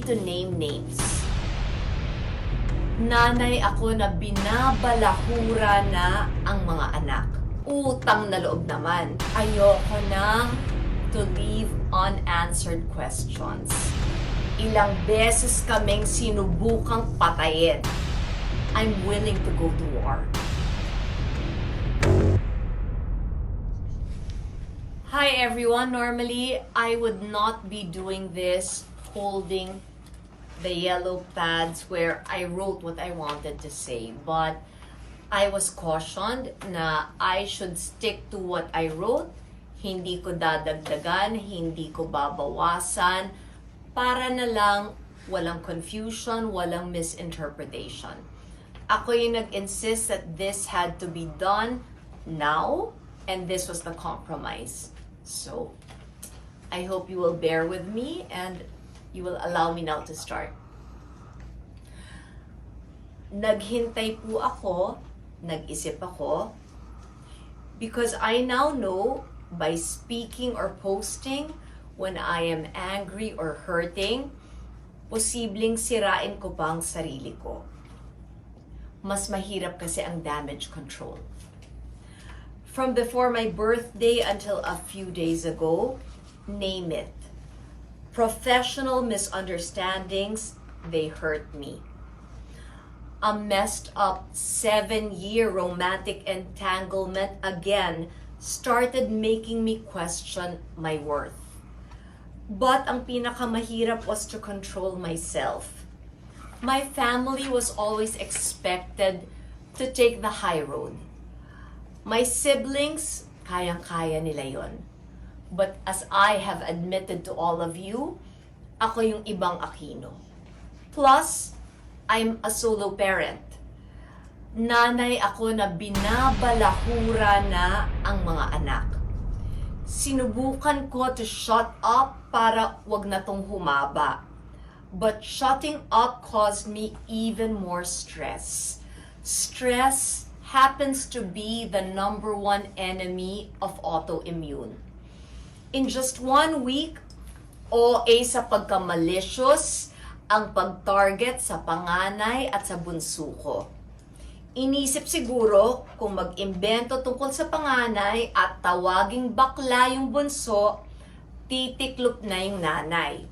to name names. Nanay ako na binabalahura na ang mga anak. Utang na loob naman. Ayoko na to leave unanswered questions. Ilang beses kaming sinubukang patayin. I'm willing to go to war. Hi everyone, normally I would not be doing this holding the yellow pads where I wrote what I wanted to say, but I was cautioned na I should stick to what I wrote, hindi ko dadagdagan, hindi ko babawasan, para na lang walang confusion, walang misinterpretation. Ako yung nag-insist that this had to be done now, and this was the compromise. So, I hope you will bear with me and you will allow me now to start. Naghintay po ako, nag-isip ako, because I now know by speaking or posting when I am angry or hurting, posibleng sirain ko pa ang sarili ko. Mas mahirap kasi ang damage control. From before my birthday until a few days ago, name it. Professional misunderstandings, they hurt me. A messed up 7-year romantic entanglement again started making me question my worth. But ang pinakamahirap was to control myself. My family was always expected to take the high road. My siblings, kayang-kaya nila yon. But as I have admitted to all of you, ako yung ibang Aquino. Plus, I'm a solo parent. Nanay ako na binabalahura na ang mga anak. Sinubukan ko to shut up para wag na tong humaba. But shutting up caused me even more stress. Stress happens to be the #1 enemy of autoimmune. In just 1 week, OA sa pagka-malicious ang pag-target sa panganay at sa bunso ko. Inisip siguro kung mag-imbento tungkol sa panganay at tawaging bakla yung bunso, titiklop na yung nanay.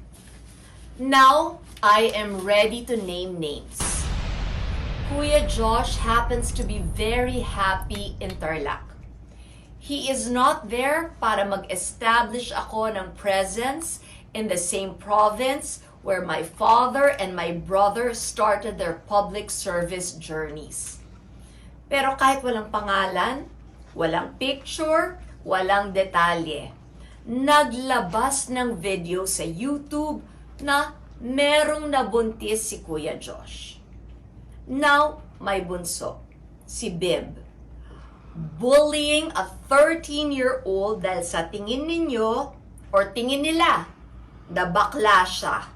Now, I am ready to name names. Kuya Josh happens to be very happy in Tarlac. He is not there para mag-establish ako ng presence in the same province where my father and my brother started their public service journeys. Pero kahit walang pangalan, walang picture, walang detalye, naglabas ng video sa YouTube na merong nabuntis si Kuya Josh. Now, my bunso, si Bib, bullying a 13-year-old dahil sa tingin ninyo or tingin nila na bakla siya.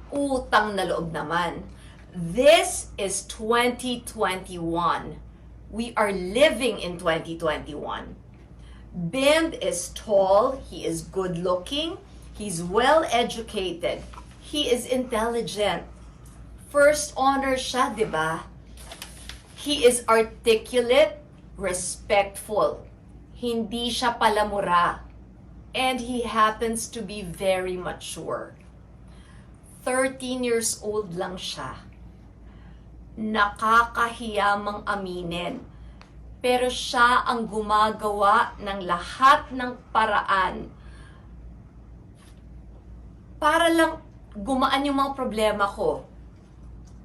Utang na loob naman. This is 2021. We are living in 2021. Bib is tall, he is good-looking, he's well-educated, he is intelligent. First honor siya, di ba? He is articulate, respectful. Hindi siya palamura. And he happens to be very mature. 13 years old lang siya. Nakakahiyamang aminin. Pero siya ang gumagawa ng lahat ng paraan para lang gumaan yung mga problema ko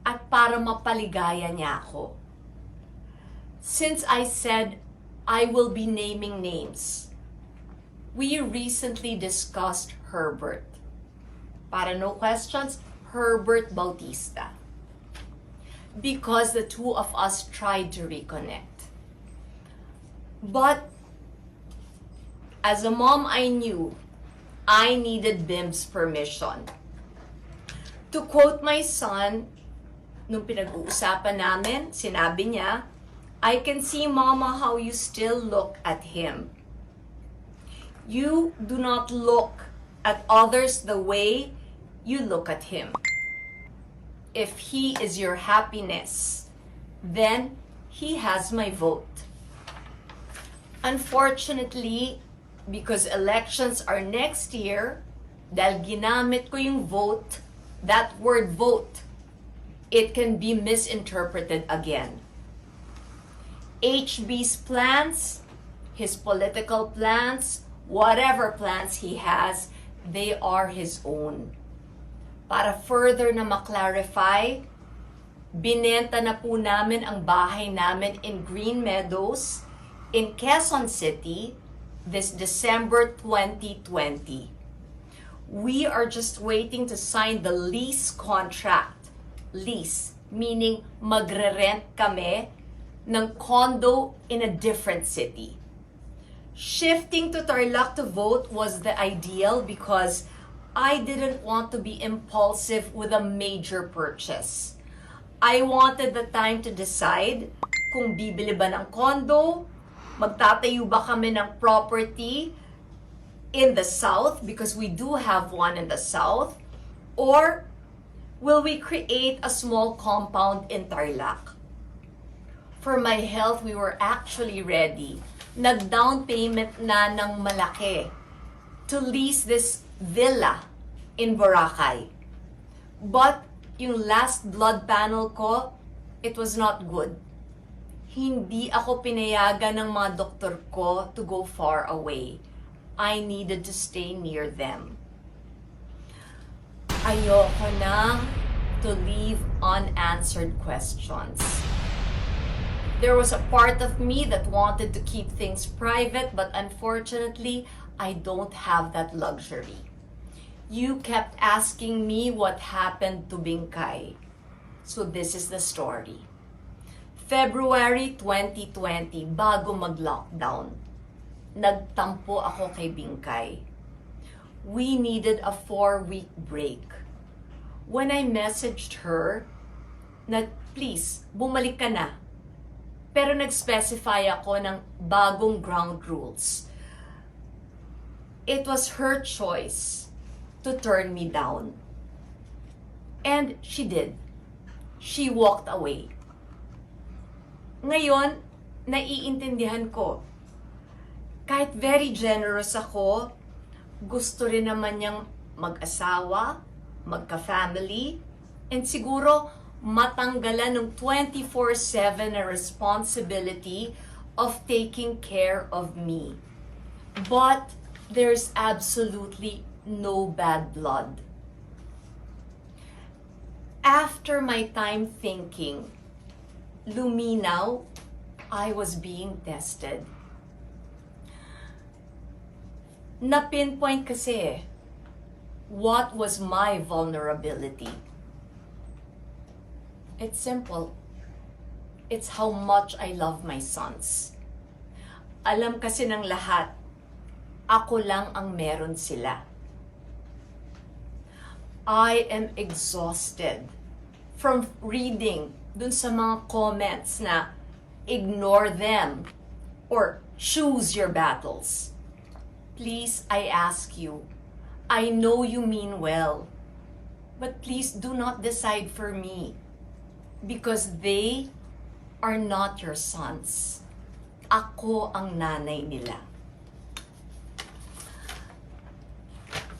at para mapaligaya niya ako. Since I said I will be naming names, we recently discussed Herbert. Para no questions, Herbert Bautista. Because the two of us tried to reconnect. But as a mom, I knew I needed Bim's permission. To quote my son, nung pinag-uusapan namin, sinabi niya, I can see, Mama, how you still look at him. You do not look at others the way you look at him. If he is your happiness, then he has my vote. Unfortunately, because elections are next year, dahil ginamit ko yung vote, that word vote, it can be misinterpreted again. HB's plans, his political plans, whatever plans he has, they are his own. Para further na maklarify, binenta na po namin ang bahay namin in Green Meadows in Quezon City this December 2020. We are just waiting to sign the lease contract. Lease, meaning magre-rent kami ng condo in a different city. Shifting to Tarlac to vote was the ideal because I didn't want to be impulsive with a major purchase. I wanted the time to decide kung bibili ba ng condo, magtatayo ba kami ng property in the south because we do have one in the south, or will we create a small compound in Tarlac? For my health, we were actually ready. Nag-down payment na ng malaki to lease this villa in Boracay. But yung last blood panel ko, it was not good. Hindi ako pinayagan ng mga doktor ko to go far away. I needed to stay near them. Ayoko na to leave unanswered questions. There was a part of me that wanted to keep things private, but unfortunately, I don't have that luxury. You kept asking me what happened to Bingkay. So this is the story. February 2020, bago mag-lockdown, nagtampo ako kay Bingkay. We needed a 4-week break. When I messaged her na please, bumalik ka na. Pero nag-specify ako ng bagong ground rules. It was her choice to turn me down. And she did. She walked away. Ngayon, naiintindihan ko. Kahit very generous ako, gusto rin naman niyang mag-asawa, magka-family, and siguro matanggalan ng 24/7 na responsibility of taking care of me. But there's absolutely no bad blood. After my time thinking, luminaw, I was being tested. Na-pinpoint kasi what was my vulnerability. It's simple. It's how much I love my sons. Alam kasi ng lahat, ako lang ang meron sila. I am exhausted from reading dun sa mga comments na ignore them or choose your battles. Please, I ask you, I know you mean well, but please do not decide for me. Because they are not your sons. Ako ang nanay nila.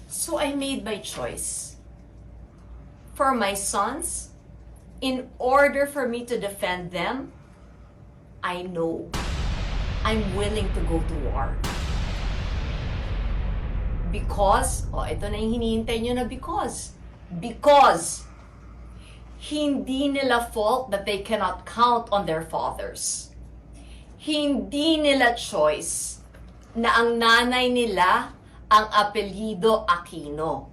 So I made my choice. For my sons, in order for me to defend them, I know I'm willing to go to war. Because, ito na yung hinihintay nyo na because. Because hindi nila fault that they cannot count on their fathers. Hindi nila choice na ang nanay nila ang apelyido Aquino.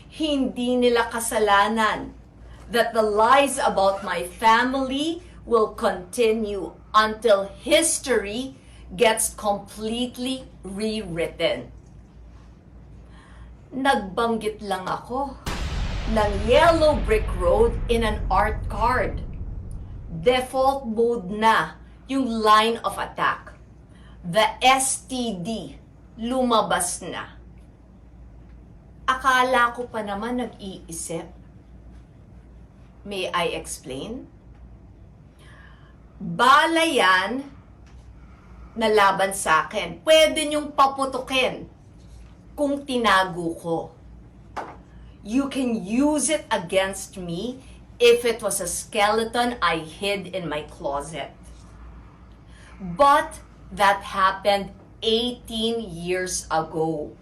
Hindi nila kasalanan that the lies about my family will continue until history gets completely rewritten. Nagbanggit lang ako ng yellow brick road in an art card. Default mode na yung line of attack. The STD lumabas na. Akala ko pa naman nag-iisip. May I explain? Bala yan na laban sa akin. Pwede niyong paputukin kung tinago ko. You can use it against me if it was a skeleton I hid in my closet. But that happened 18 years ago.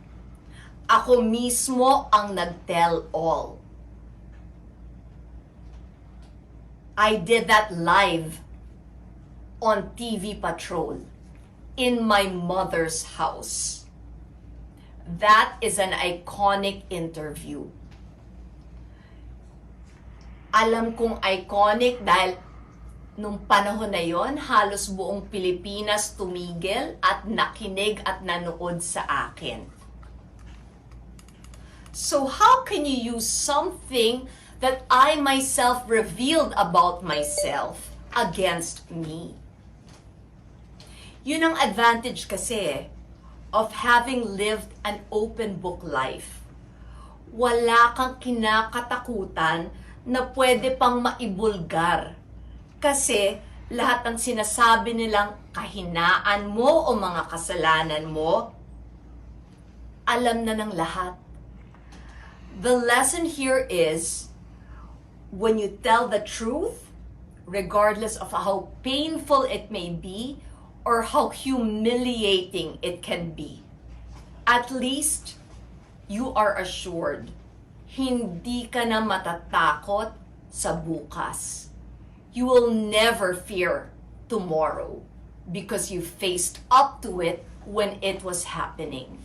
Ako mismo ang nag-tell all. I did that live on TV Patrol in my mother's house. That is an iconic interview. Alam kong iconic dahil nung panahon na yon, halos buong Pilipinas tumigil at nakinig at nanood sa akin. So how can you use something that I myself revealed about myself against me? Yun ang advantage kasi of having lived an open book life. Wala kang kinakatakutan na pwede pang maibulgar. Kasi lahat ng sinasabi nilang kahinaan mo o mga kasalanan mo, alam na ng lahat. The lesson here is, when you tell the truth, regardless of how painful it may be or how humiliating it can be, at least you are assured, hindi ka na matatakot sa bukas. You will never fear tomorrow because you faced up to it when it was happening.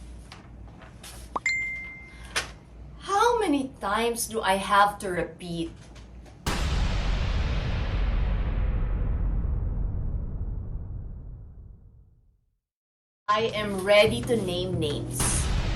How many times do I have to repeat? I am ready to name names.